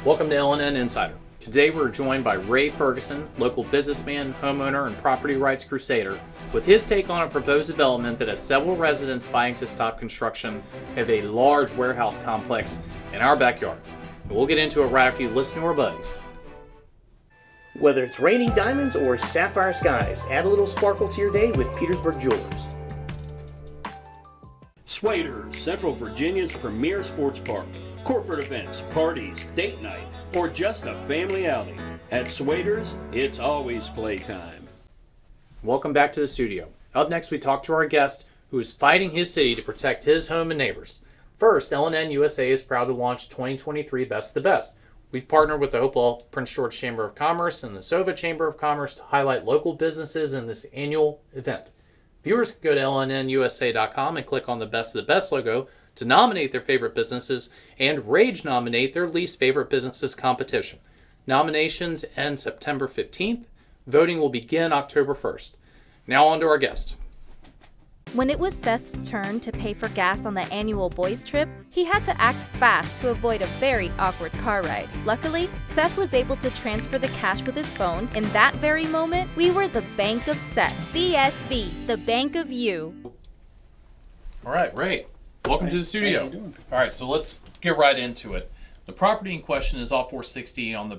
Welcome to LNN Insider. Today we're joined by Ray Ferguson, local businessman, homeowner, and property rights crusader, with his take on a proposed development that has several residents fighting to stop construction of a large warehouse complex in our backyards. And we'll get into it right after you listen to our buddies. Whether it's raining diamonds or sapphire skies, add a little sparkle to your day with Petersburg Jewelers. Swader, Central Virginia's premier sports park. Corporate events, parties, date night, or just a family outing. At Swader's, it's always playtime. Welcome back to the studio. Up next, we talk to our guest who is fighting his city to protect his home and neighbors. First, LNN USA is proud to launch 2023 Best of the Best. We've partnered with the Hopewell Prince George Chamber of Commerce and the Sova Chamber of Commerce to highlight local businesses in this annual event. Viewers can go to lnnusa.com and click on the Best of the Best logo to nominate their favorite businesses and Rage nominate their least favorite businesses competition. Nominations end September 15th. Voting will begin October 1st. Now on to our guest. When it was Seth's turn to pay for gas on the annual boys' trip, he had to act fast to avoid a very awkward car ride. Luckily, Seth was able to transfer the cash with his phone. In that very moment, we were the Bank of Seth. BSV, the Bank of You. All right, Ray. Welcome to the studio. How you doing? All right, so let's get right into it. The property in question is off 460 on the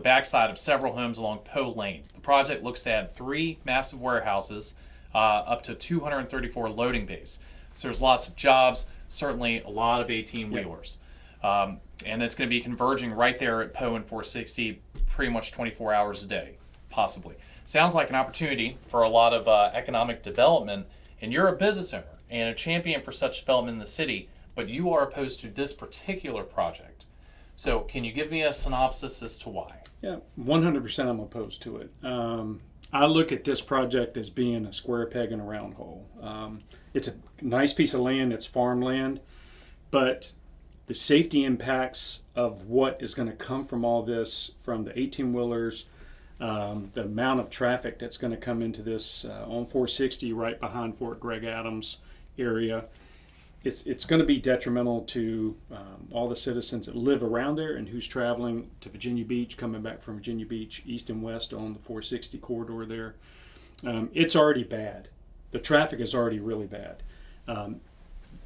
backside of several homes along Poe Lane. The project looks to add 3 massive warehouses, up to 234 loading bays. So there's lots of jobs, certainly a lot of 18-wheelers. And it's going to be converging right there at Poe and 460 pretty much 24 hours a day, possibly. Sounds like an opportunity for a lot of economic development, and you're a business owner and a champion for such development in the city, but you are opposed to this particular project. So can you give me a synopsis as to why? Yeah, 100% I'm opposed to it. I look at this project as being a square peg in a round hole. It's a nice piece of land, it's farmland, but the safety impacts of what is going to come from all this, from the 18-wheelers, the amount of traffic that's going to come into this on 460 right behind Fort Greg Adams area, it's going to be detrimental to all the citizens that live around there and who's traveling to Virginia Beach, coming back from Virginia Beach east and west on the 460 corridor there. It's already bad. The traffic is already really bad.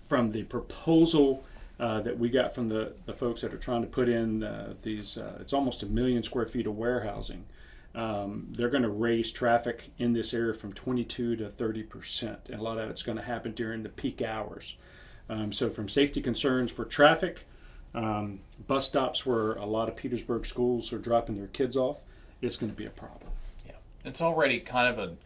From the proposal that we got from the folks that are trying to put in these, it's almost 1 million square feet of warehousing. They're going to raise traffic in this area from 22 to 30%, and a lot of it's going to happen during the peak hours. So from safety concerns for traffic, bus stops where a lot of Petersburg schools are dropping their kids off, it's going to be a problem. Yeah, it's already kind of an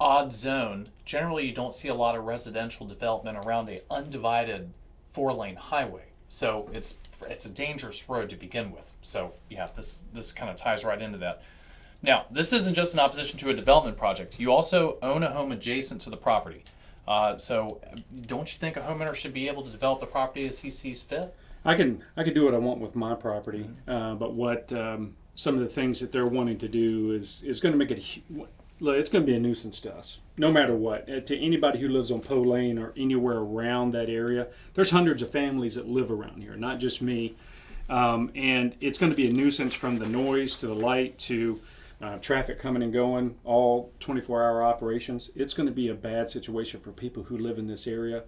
odd zone. Generally, you don't see a lot of residential development around a undivided 4-lane highway. So it's a dangerous road to begin with. So yeah, this kind of ties right into that. Now, this isn't just in opposition to a development project. You also own a home adjacent to the property. So don't you think a homeowner should be able to develop the property as he sees fit? I can do what I want with my property, but what some of the things that they're wanting to do is going to make it. It's going to be a nuisance to us, no matter what. To anybody who lives on Poe Lane or anywhere around that area, there's hundreds of families that live around here, not just me. And it's going to be a nuisance from the noise to the light to traffic coming and going, all 24-hour operations. It's going to be a bad situation for people who live in this area.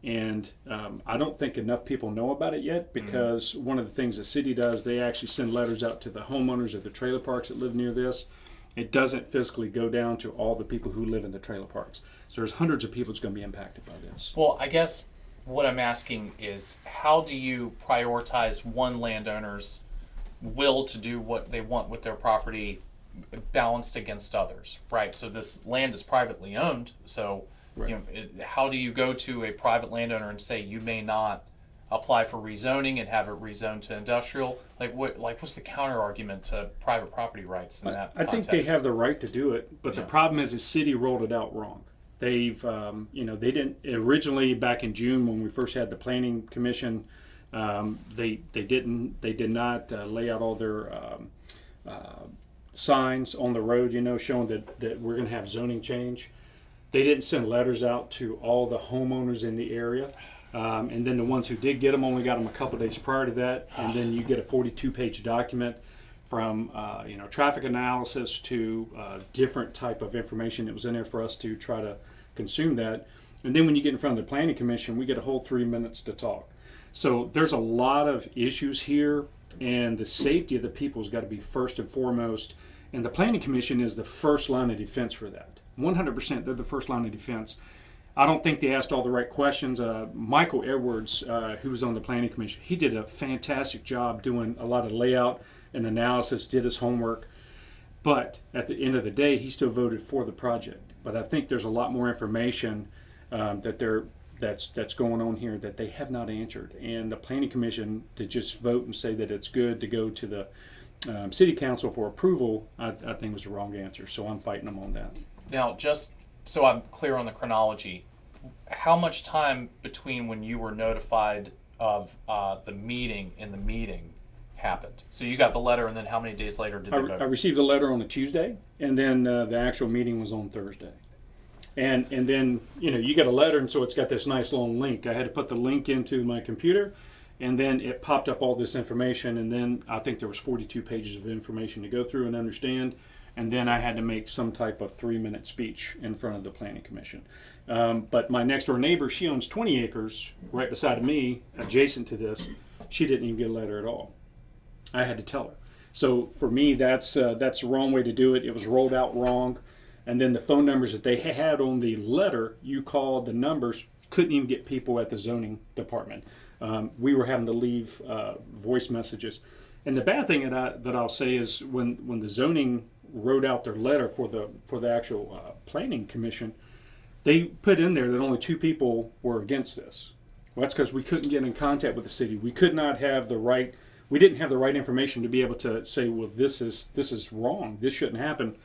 And I don't think enough people know about it yet, because one of the things the city does, they actually send letters out to the homeowners of the trailer parks that live near this. It doesn't physically go down to all the people who live in the trailer parks. So there's hundreds of people that's going to be impacted by this. Well, I guess what I'm asking is, how do you prioritize one landowner's will to do what they want with their property balanced against others, right? So this land is privately owned, so Right. How do you go to a private landowner and say you may not apply for rezoning and have it rezoned to industrial? What's the counter argument to private property rights in that I think context? they have the right to do it, but the problem is the city rolled it out wrong. They've, they didn't originally, back in June when we first had the planning commission, they did not lay out all their signs on the road, showing that we're going to have zoning change. They didn't send letters out to all the homeowners in the area. And then the ones who did get them only got them a couple days prior to that. And then you get a 42-page document from traffic analysis to different type of information that was in there for us to try to consume that. And then when you get in front of the Planning Commission, we get a whole 3 minutes to talk. So there's a lot of issues here, and the safety of the people has got to be first and foremost. And the Planning Commission is the first line of defense for that. 100%, they're the first line of defense. I don't think they asked all the right questions. Michael Edwards, who was on the Planning Commission, he did a fantastic job doing a lot of layout and analysis, did his homework. But at the end of the day, he still voted for the project. But I think there's a lot more information that's going on here that they have not answered. And the Planning Commission, to just vote and say that it's good to go to the City Council for approval, I think was the wrong answer. So I'm fighting them on that. Now, just so I'm clear on the chronology, how much time between when you were notified of the meeting and the meeting happened? So you got the letter, and then how many days later did they vote? I received the letter on a Tuesday, and then the actual meeting was on Thursday. And then, you get a letter, and so it's got this nice long link. I had to put the link into my computer, and then it popped up all this information, and then I think there was 42 pages of information to go through and understand, and then I had to make some type of 3-minute speech in front of the Planning Commission. But my next door neighbor, she owns 20 acres right beside of me, adjacent to this. She didn't even get a letter at all. I had to tell her. So for me, that's the wrong way to do it. It was rolled out wrong. And then the phone numbers that they had on the letter, you called the numbers, couldn't even get people at the zoning department. We were having to leave voice messages. And the bad thing that I'll say is when the zoning wrote out their letter for the actual planning commission, they put in there that only 2 people were against this. Well, that's because we couldn't get in contact with the city. We could not have we didn't have the right information to be able to say, well, this is wrong. This shouldn't happen.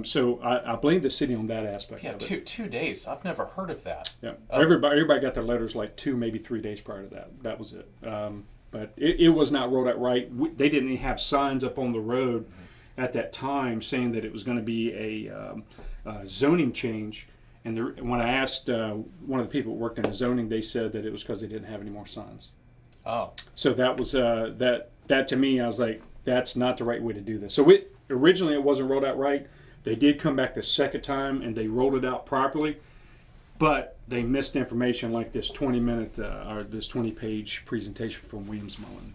So I blame the city on that aspect of it. 2 days. I've never heard of that. Yeah, everybody got their letters like 2, maybe 3 days prior to that. That was it. But it was not rolled out right. They didn't even have signs up on the road at that time saying that it was going to be a zoning change. And when I asked one of the people who worked in the zoning, they said that it was because they didn't have any more signs. Oh. So that was that to me, I was like, that's not the right way to do this. So originally it wasn't rolled out right. They did come back the second time and they rolled it out properly, but they missed information like this 20-minute or this 20-page presentation from Williams Mullen.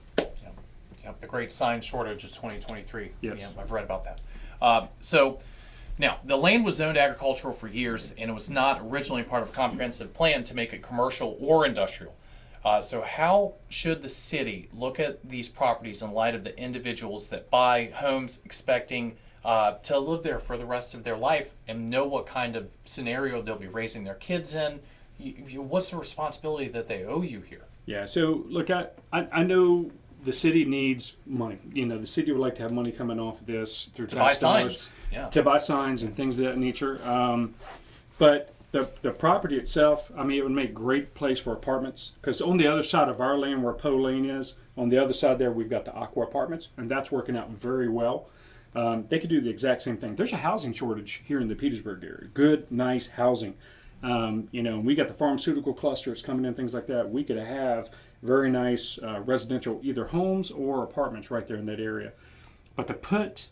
Yep, the great sign shortage of 2023. Yes. Yeah, I've read about that. So now, the land was zoned agricultural for years, and it was not originally part of a comprehensive plan to make it commercial or industrial. So how should the city look at these properties in light of the individuals that buy homes expecting to live there for the rest of their life and know what kind of scenario they'll be raising their kids in? What's the responsibility that they owe you here? Yeah, so look, I know the city needs money. The city would like to have money coming off of this through to buy tax dollars, signs. Yeah. to buy signs and things of that nature. But the property itself, it would make a great place for apartments, because on the other side of our lane where Poe Lane is, on the other side there we've got the Aqua Apartments, and that's working out very well. They could do the exact same thing. There's a housing shortage here in the Petersburg area. Good, nice housing. We got the pharmaceutical cluster that's coming in, things like that. We could have very nice residential, either homes or apartments right there in that area. But to put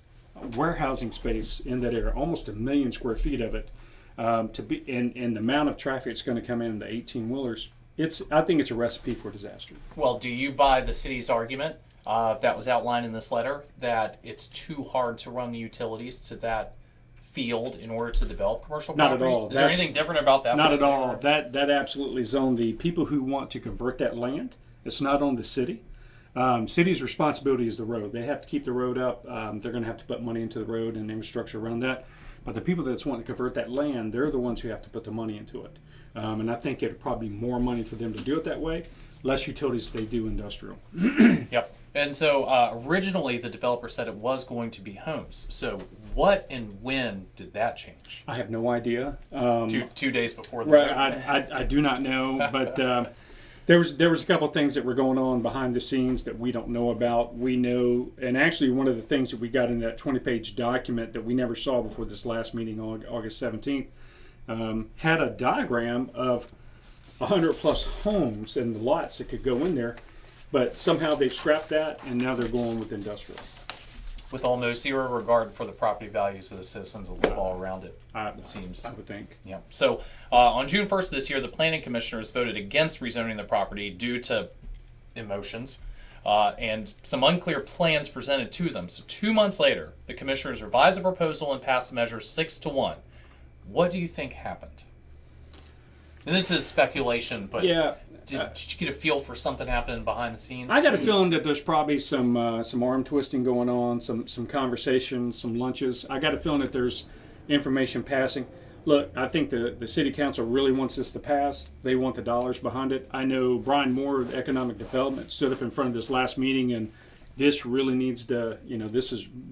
warehousing space in that area, almost 1 million square feet of it, to be and the amount of traffic that's going to come in the 18-wheelers, I think it's a recipe for disaster. Well, do you buy the city's argument that was outlined in this letter that it's too hard to run the utilities to that field in order to develop commercial Not properties? at all. Is there anything different about that? Not at all. That absolutely is on the people who want to convert that land. It's not on the city. City's responsibility is the road. They have to keep the road up. They're going to have to put money into the road and infrastructure around that. But the people that's wanting to convert that land, they're the ones who have to put the money into it. And I think it'd probably be more money for them to do it that way, less utilities they do industrial. Yep. And so originally the developer said it was going to be homes. So what and when did that change? I have no idea. 2 days before the Right, vote. I do not know, but there was a couple of things that were going on behind the scenes that we don't know about. We know, and actually one of the things that we got in that 20-page document that we never saw before this last meeting on August 17th had a diagram of 100 plus homes and the lots that could go in there, but somehow they scrapped that and now they're going with industrial. With almost zero regard for the property values of the citizens that live all around it, it seems. I would think. Yeah. So on June 1st of this year, the planning commissioners voted against rezoning the property due to emotions and some unclear plans presented to them. So 2 months later, the commissioners revised the proposal and passed the measure 6-1. What do you think happened? And this is speculation, but Yeah. did you get a feel for something happening behind the scenes? I got a feeling that there's probably some arm twisting going on, some conversations, some lunches. I got a feeling that there's information passing. Look, I think the city council really wants this to pass. They want the dollars behind it. I know Brian Moore of Economic Development stood up in front of this last meeting, and this really needs to,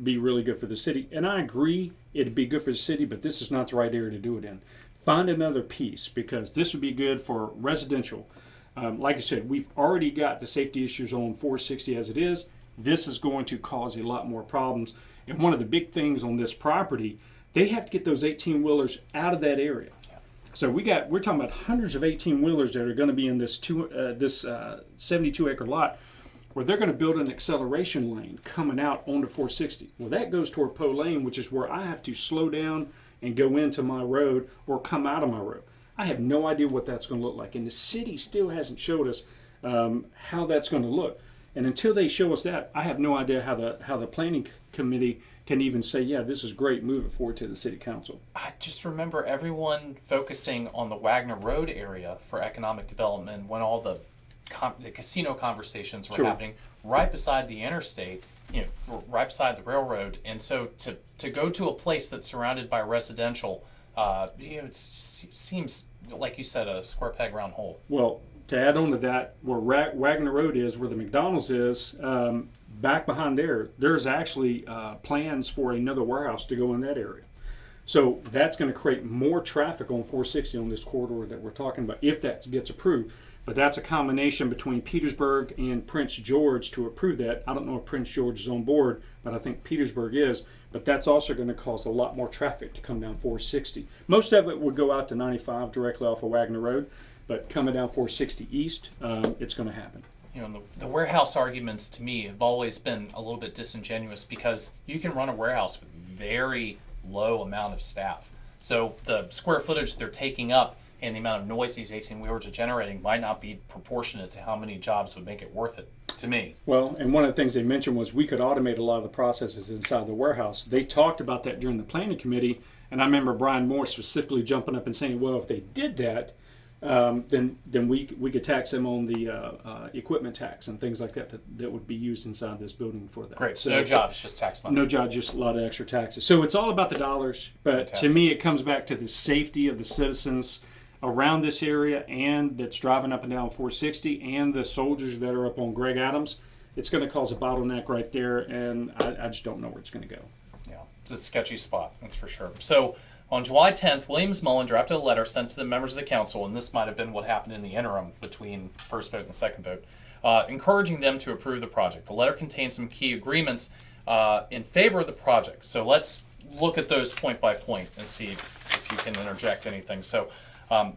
be really good for the city. And I agree it'd be good for the city, but this is not the right area to do it in. Find another piece, because this would be good for residential. Like I said, we've already got the safety issues on 460 as it is. This is going to cause a lot more problems. And one of the big things on this property, they have to get those 18-wheelers out of that area. So we're talking about hundreds of 18-wheelers that are going to be in this 72-acre lot, where they're going to build an acceleration lane coming out onto 460. Well, that goes toward Poe Lane, which is where I have to slow down and go into my road or come out of my road. I have no idea what that's going to look like, and the city still hasn't showed us how that's going to look. And until they show us that, I have no idea how the planning committee can even say, yeah, this is great, move it forward to the city council. I just remember everyone focusing on the Wagner Road area for economic development when all the casino conversations were happening right beside the interstate, right beside the railroad. And so to go to a place that's surrounded by residential, it seems, like you said, a square peg round hole. Well, to add on to that, where Wagner Road is, where the McDonald's is, back behind there's actually plans for another warehouse to go in that area. So that's going to create more traffic on 460 on this corridor that we're talking about, if that gets approved. But that's a combination between Petersburg and Prince George to approve that. I don't know if Prince George is on board, but I think Petersburg is. But that's also going to cause a lot more traffic to come down 460. Most of it would go out to 95 directly off of Wagner Road, but coming down 460 east, it's going to happen. The warehouse arguments to me have always been a little bit disingenuous, because you can run a warehouse with very low amount of staff. So the square footage they're taking up and the amount of noise these 18-wheelers are generating might not be proportionate to how many jobs would make it worth it, to me. Well, and one of the things they mentioned was we could automate a lot of the processes inside the warehouse. They talked about that during the planning committee, and I remember Brian Moore specifically jumping up and saying, well, if they did that, then we could tax them on the equipment tax and things like that would be used inside this building for that. Great, so no jobs, just tax money. No jobs, just a lot of extra taxes. So it's all about the dollars, but Fantastic. To me it comes back to the safety of the citizens around this area, and that's driving up and down 460, and the soldiers that are up on Greg Adams. It's going to cause a bottleneck right there, and I just don't know where it's going to go. Yeah, it's a sketchy spot, that's for sure. So on July 10th, Williams Mullen drafted a letter sent to the members of the council, and this might have been what happened in the interim between the first vote and the second vote, encouraging them to approve the project. The letter contains some key agreements in favor of the project. So let's look at those point by point and see if you can interject anything. So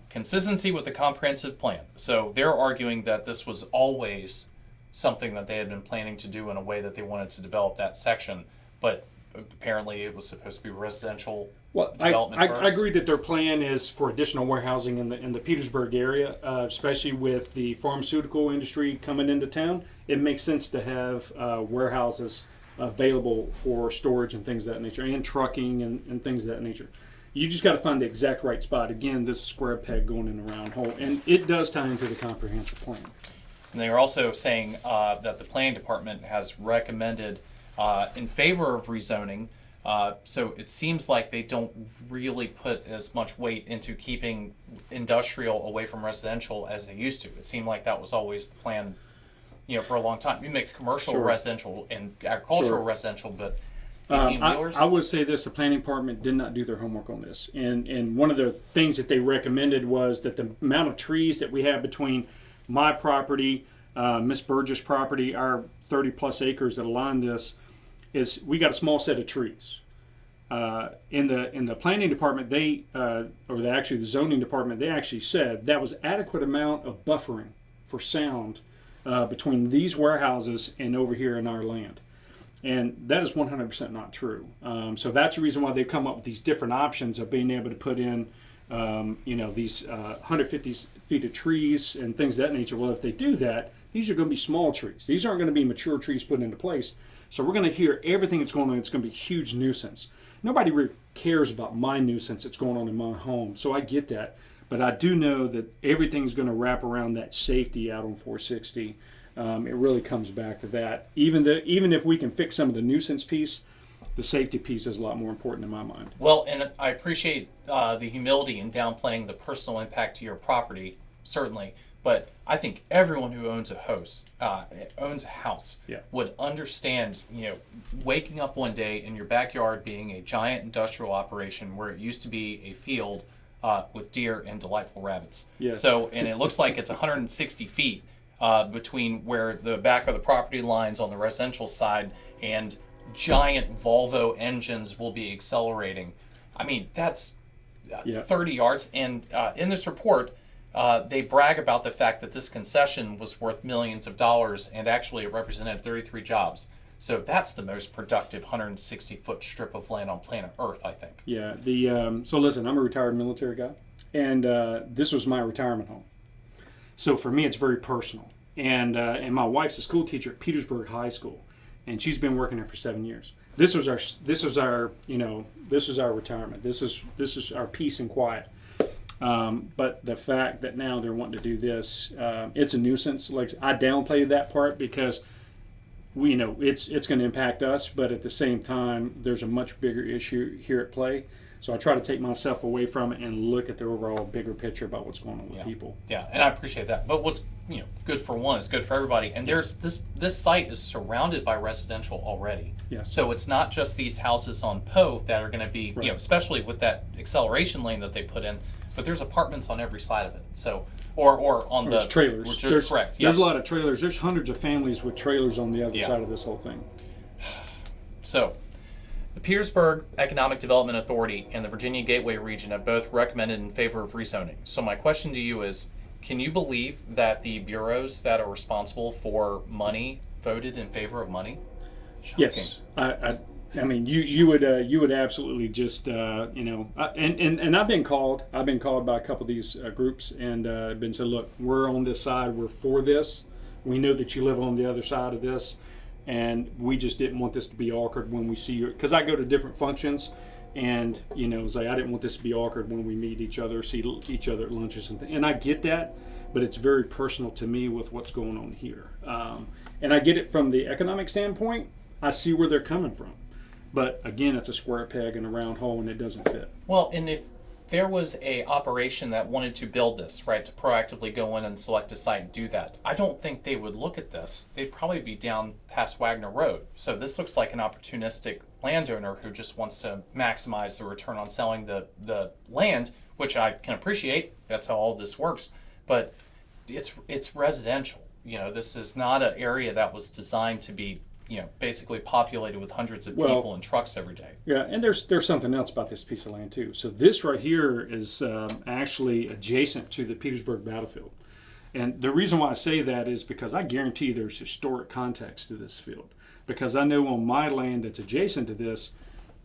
consistency with the comprehensive plan. So they're arguing that this was always something that they had been planning to do in a way that they wanted to develop that section, but apparently it was supposed to be residential development first. I agree that their plan is for additional warehousing in the Petersburg area, especially with the pharmaceutical industry coming into town. It makes sense to have warehouses available for storage and things of that nature, and trucking and things of that nature. You just got to find the exact right spot. Again, this square peg going in a round hole, and it does tie into the comprehensive plan. And they are also saying that the planning department has recommended in favor of rezoning. So it seems like they don't really put as much weight into keeping industrial away from residential as they used to. It seemed like that was always the plan, for a long time. You mix commercial residential and agricultural residential, but 18-wheelers? I would say this: the planning department did not do their homework on this, and one of the things that they recommended was that the amount of trees that we have between my property, Miss Burgess' property, our 30 plus acres that align this, is we got a small set of trees. in the planning department, actually the zoning department, they actually said that was adequate amount of buffering for sound between these warehouses and over here in our land. And that is 100% not true. So that's the reason why they've come up with these different options of being able to put in, these 150 feet of trees and things of that nature. Well, if they do that, these are going to be small trees. These aren't going to be mature trees put into place. So we're going to hear everything that's going on. It's going to be a huge nuisance. Nobody really cares about my nuisance that's going on in my home. So I get that. But I do know that everything's going to wrap around that safety out on 460. It really comes back to that. Even if we can fix some of the nuisance piece, the safety piece is a lot more important in my mind. Well, and I appreciate the humility in downplaying the personal impact to your property, certainly. But I think everyone who owns a house Yeah. would understand, waking up one day in your backyard being a giant industrial operation where it used to be a field with deer and delightful rabbits. Yes. So, and it looks like it's 160 feet between where the back of the property lines on the residential side and giant Volvo engines will be accelerating. I mean, that's 30 yards. And in this report, they brag about the fact that this concession was worth millions of dollars, and actually it represented 33 jobs. So that's the most productive 160-foot strip of land on planet Earth, I think. Yeah. So listen, I'm a retired military guy, and this was my retirement home. So for me, it's very personal. And my wife's a school teacher at Petersburg High School, and she's been working there for 7 years. This was our retirement. This is our peace and quiet. But the fact that now they're wanting to do this, it's a nuisance. Like, I downplayed that part because it's going to impact us, but at the same time, there's a much bigger issue here at play. So I try to take myself away from it and look at the overall bigger picture about what's going on with people. Yeah, and I appreciate that. But what's good for one is good for everybody. And there's this site is surrounded by residential already. Yes. So it's not just these houses on Poe that are going to be, Right. Especially with that acceleration lane that they put in. But there's apartments on every side of it. So or on There's the trailers. There's, correct. There's a Yep. lot of trailers. There's hundreds of families with trailers on the other Yeah. side of this whole thing. So, the Petersburg Economic Development Authority and the Virginia Gateway region have both recommended in favor of rezoning. So my question to you is, can you believe that the bureaus that are responsible for money voted in favor of money? Shocking. Yes, I mean, you would absolutely just and I've been called by a couple of these groups and been said, look, we're on this side, we're for this. We know that you live on the other side of this, and we just didn't want this to be awkward when we see you, because I go to different functions, and it's like I didn't want this to be awkward when we meet each other, see each other at lunches and things. And I get that, but it's very personal to me with what's going on here, and I get it from the economic standpoint. I see where they're coming from. But again, it's a square peg in a round hole, and it doesn't fit. Well, and if there was a operation that wanted to build this, right, to proactively go in and select a site and do that, I don't think they would look at this. They'd probably be down past Wagner Road. So this looks like an opportunistic landowner who just wants to maximize the return on selling the land, which I can appreciate. That's how all this works. But it's residential. This is not an area that was designed to be basically populated with hundreds of people and trucks every day. Yeah, and there's something else about this piece of land too. So this right here is actually adjacent to the Petersburg battlefield. And the reason why I say that is because I guarantee there's historic context to this field. Because I know on my land that's adjacent to this,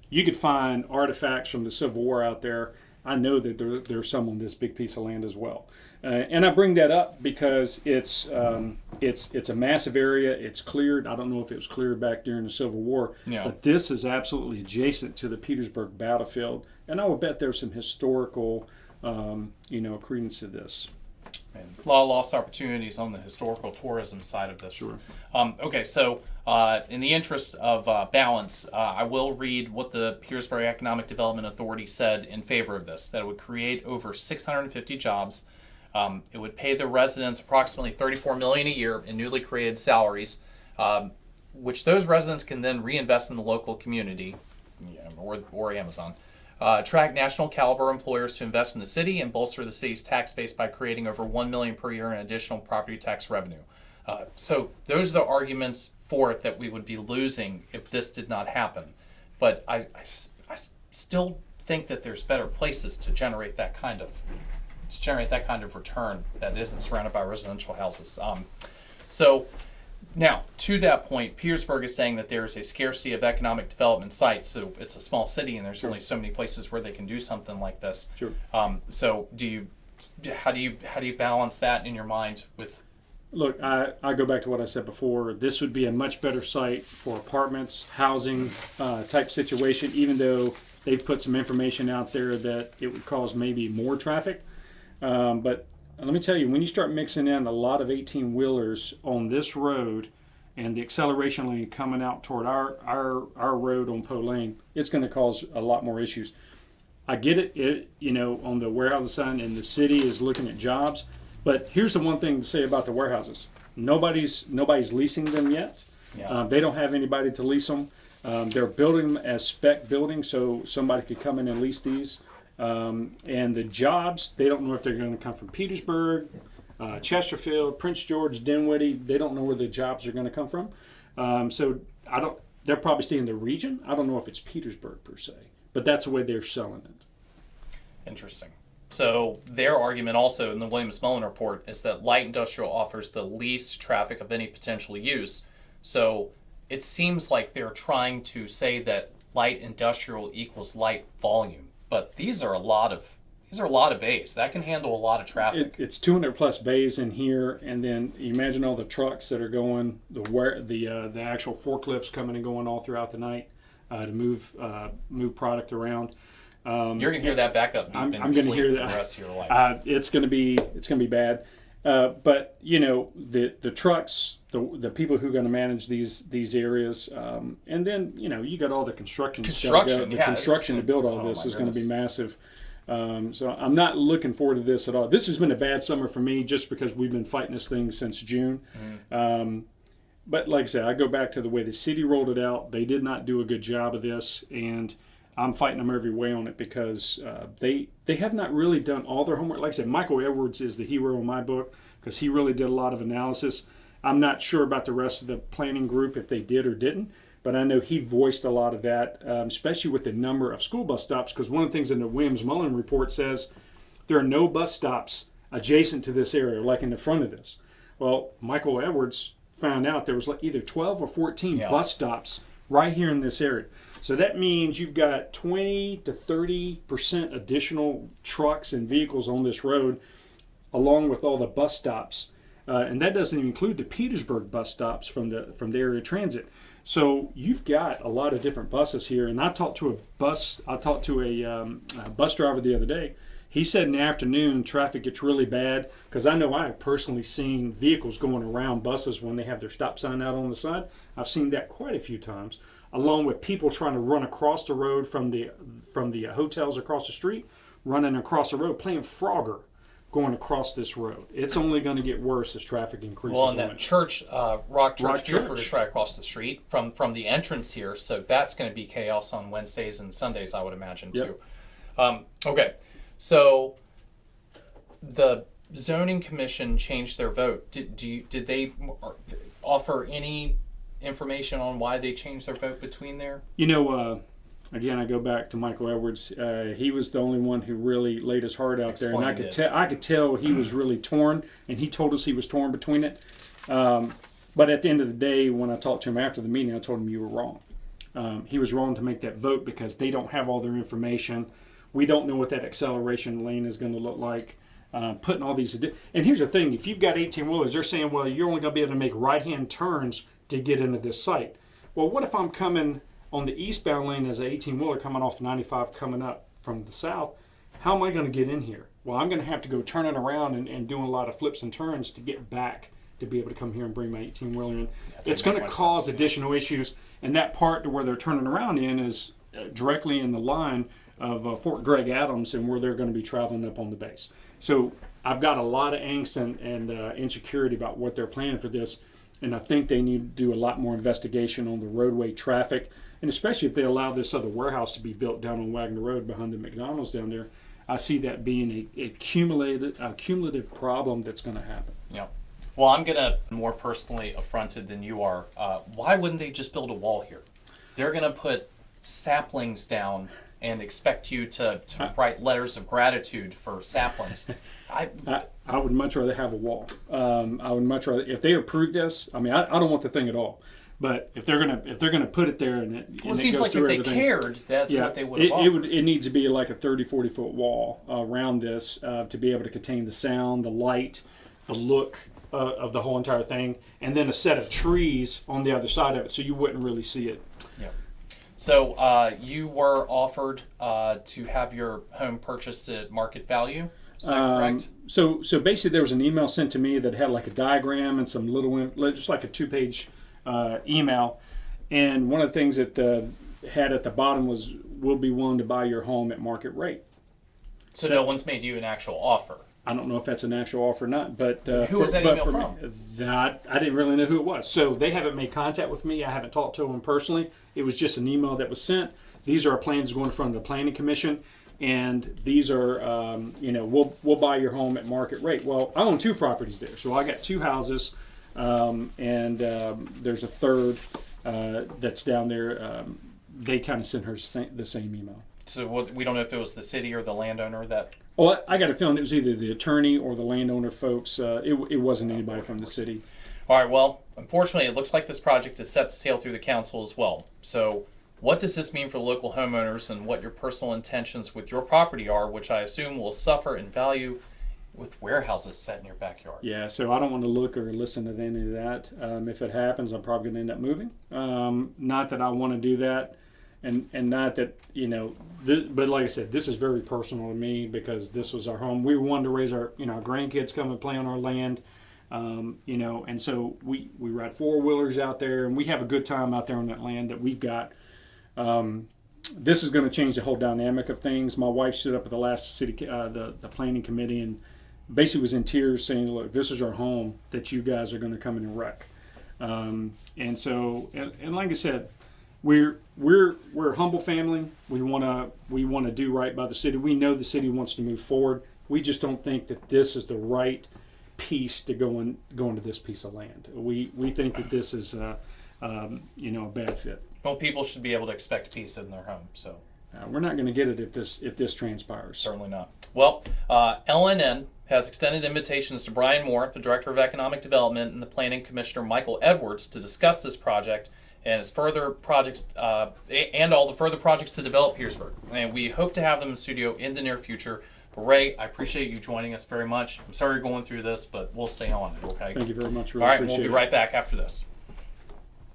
you could find artifacts from the Civil War out there. I know that there's some on this big piece of land as well. And I bring that up because it's a massive area. It's cleared. I don't know if it was cleared back during the Civil War, but this is absolutely adjacent to the Petersburg battlefield, and I would bet there's some historical, credence to this. And a lot of lost opportunities on the historical tourism side of this. Sure. Okay, so in the interest of balance, I will read what the Petersburg Economic Development Authority said in favor of this, that it would create over 650 jobs. It would pay the residents approximately $34 million a year in newly created salaries, which those residents can then reinvest in the local community, or Amazon. Attract national caliber employers to invest in the city and bolster the city's tax base by creating over $1 million per year in additional property tax revenue. So those are the arguments for it that we would be losing if this did not happen. But I still think that there's better places to generate that kind of return that isn't surrounded by residential houses. So now, to that point, Petersburg is saying that there is a scarcity of economic development sites. So it's a small city, and there's only so many places where they can do something like this. Sure. So how do you balance that in your mind with? Look, I go back to what I said before. This would be a much better site for apartments, housing type situation, even though they've put some information out there that it would cause maybe more traffic. But let me tell you, when you start mixing in a lot of 18-wheelers on this road and the acceleration lane coming out toward our road on Poe Lane, it's going to cause a lot more issues. I get it, on the warehouse side, and the city is looking at jobs. But here's the one thing to say about the warehouses. Nobody's leasing them yet. Yeah. They don't have anybody to lease them. They're building them as spec buildings, so somebody could come in and lease these. And the jobs, they don't know if they're going to come from Petersburg, Chesterfield, Prince George, Dinwiddie. They don't know where the jobs are going to come from. So they're probably staying in the region. I don't know if it's Petersburg per se, but that's the way they're selling it. Interesting. So their argument also in the Williams-Mullen report is that light industrial offers the least traffic of any potential use. So it seems like they're trying to say that light industrial equals light volume, but these are a lot of bays that can handle a lot of traffic. It's 200 plus bays in here, and then you imagine all the trucks that are going, the actual forklifts coming and going all throughout the night to move product around. You're gonna hear that backup. I'm going to hear that for the rest of your life. It's going to be bad. But the trucks, the people who are going to manage these areas, and then you got all the construction to build all this is going to be massive. So I'm not looking forward to this at all. This has been a bad summer for me just because we've been fighting this thing since June. But like I said, I go back to the way the city rolled it out. They did not do a good job of this, and I'm fighting them every way on it because they have not really done all their homework. Like I said, Michael Edwards is the hero in my book because he really did a lot of analysis. I'm not sure about the rest of the planning group if they did or didn't, but I know he voiced a lot of that, especially with the number of school bus stops, because one of the things in the Williams-Mullen report says there are no bus stops adjacent to this area, like in the front of this. Well, Michael Edwards found out there was like either 12 or 14 bus stops right here in this area. So that means you've got 20 to 30% additional trucks and vehicles on this road, along with all the bus stops, and that doesn't even include the Petersburg bus stops from the area transit. So you've got a lot of different buses here. And I talked to a bus driver the other day. He said in the afternoon traffic gets really bad because I know I have personally seen vehicles going around buses when they have their stop sign out on the side. I've seen that quite a few times, along with people trying to run across the road from the hotels across the street, running across the road, playing Frogger, going across this road. It's only going to get worse as traffic increases. Well, and that church, Rock Church, we're just right across the street from the entrance here, so that's going to be chaos on Wednesdays and Sundays, I would imagine, too. Okay, so the zoning commission changed their vote. Did they offer any information on why they changed their vote between there? Again, I go back to Michael Edwards. He was the only one who really laid his heart out there, and I could tell he was really torn, and he told us he was torn between it. But at the end of the day, when I talked to him after the meeting, I told him you were wrong. He was wrong to make that vote because they don't have all their information. We don't know what that acceleration lane is going to look like. Putting all these, and here's the thing: if you've got 18-wheelers, they're saying, well, you're only going to be able to make right-hand turns to get into this site. Well, what if I'm coming on the eastbound lane as an 18-wheeler coming off 95 coming up from the south? How am I going to get in here? Well, I'm going to have to go turning around and doing a lot of flips and turns to get back to be able to come here and bring my 18-wheeler in. It's going to cause additional issues, and that part to where they're turning around in is directly in the line of Fort Gregg Adams and where they're going to be traveling up on the base. So I've got a lot of angst and insecurity about what they're planning for this, and I think they need to do a lot more investigation on the roadway traffic, and especially if they allow this other warehouse to be built down on Wagner Road behind the McDonald's down there. I see that being a cumulative problem that's going to happen. Yeah. Well, I'm going to be more personally affronted than you are. Why wouldn't they just build a wall here? They're going to put saplings down and expect you to write letters of gratitude for saplings. I would much rather have a wall. I would much rather, if they approve this. I mean, I don't want the thing at all. But if they're gonna put it there and it seems goes like through if they everything, cared, that's what they would have offered. It needs to be like a 30-40 foot wall around this to be able to contain the sound, the light, the look of the whole entire thing, and then a set of trees on the other side of it, so you wouldn't really see it. Yeah. So you were offered to have your home purchased at market value. Is that correct? So basically, there was an email sent to me that had like a diagram and some little, just like a 2-page email, and one of the things that had at the bottom was, "We'll be willing to buy your home at market rate." So no one's made you an actual offer. I don't know if that's an actual offer or not, but who was that email from? That I didn't really know who it was. So they haven't made contact with me. I haven't talked to them personally. It was just an email that was sent. These are our plans going in front of the Planning Commission, and these are, we'll buy your home at market rate. Well, I own 2 properties there, so I got 2 houses, and there's a third that's down there. They kind of sent her the same email. So we don't know if it was the city or the landowner that. Well, I got a feeling it was either the attorney or the landowner folks. It wasn't anybody from the city. All right, well, unfortunately, it looks like this project is set to sail through the council as well. So what does this mean for local homeowners and what your personal intentions with your property are, which I assume will suffer in value with warehouses set in your backyard? Yeah, so I don't want to look or listen to any of that. If it happens, I'm probably going to end up moving. Not that I want to do that. And not that, but like I said, this is very personal to me because this was our home. We wanted to raise our grandkids come and play on our land, and so we ride 4-wheelers out there and we have a good time out there on that land that we've got. This is going to change the whole dynamic of things. My wife stood up at the last city, the planning committee, and basically was in tears saying, "Look, this is our home that you guys are going to come in and wreck." And so, and like I said, we're a humble family. We want to do right by the city. We know the city wants to move forward. We just don't think that this is the right piece to go into this piece of land. We think that this is a bad fit. Well, people should be able to expect peace in their home. So we're not going to get it if this transpires. Certainly not. Well, LNN has extended invitations to Brian Moore, the Director of Economic Development, and the Planning Commissioner Michael Edwards to discuss this project and its further projects and all the further projects to develop Petersburg. And we hope to have them in studio in the near future. But Ray, I appreciate you joining us very much. I'm sorry you're going through this, but we'll stay on it, okay? Thank you very much. Really all right, appreciate we'll be right back after this.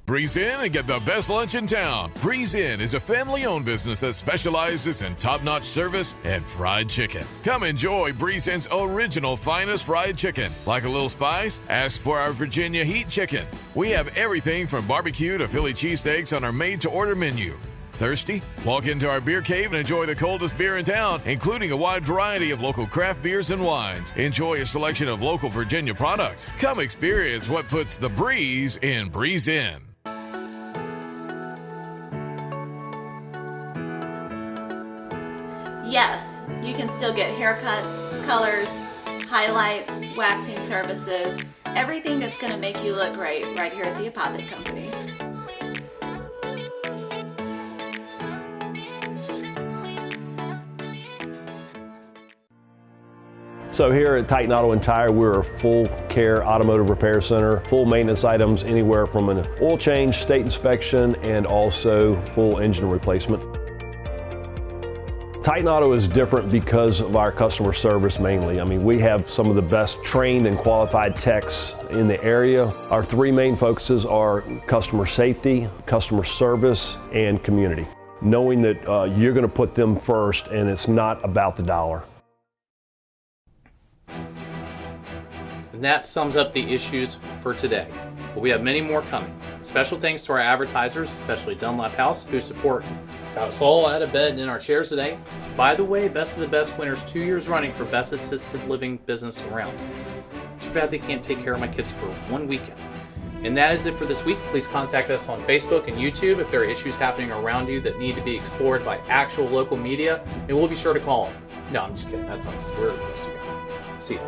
Breeze In and get the best lunch in town. Breeze In is a family-owned business that specializes in top-notch service and fried chicken. Come enjoy Breeze In's original finest fried chicken. Like a little spice? Ask for our Virginia Heat Chicken. We have everything from barbecue to Philly cheesesteaks on our made-to-order menu. Thirsty? Walk into our beer cave and enjoy the coldest beer in town, including a wide variety of local craft beers and wines. Enjoy a selection of local Virginia products. Come experience what puts the breeze in Breeze In. Yes, you can still get haircuts, colors, highlights, waxing services, everything that's going to make you look great right here at the Apothic Company. So here at Titan Auto and Tire, we're a full care automotive repair center, full maintenance items anywhere from an oil change, state inspection, and also full engine replacement. Titan Auto is different because of our customer service mainly. I mean, we have some of the best trained and qualified techs in the area. Our 3 main focuses are customer safety, customer service, and community. Knowing that you're going to put them first and it's not about the dollar. And that sums up the issues for today. But we have many more coming. Special thanks to our advertisers, especially Dunlap House, who support got us all out of bed and in our chairs today. By the way, Best of the Best winners 2 years running for Best Assisted Living Business Around. Too bad they can't take care of my kids for 1 weekend. And that is it for this week. Please contact us on Facebook and YouTube if there are issues happening around you that need to be explored by actual local media, and we'll be sure to call them. No, I'm just kidding. That sounds weird. See ya.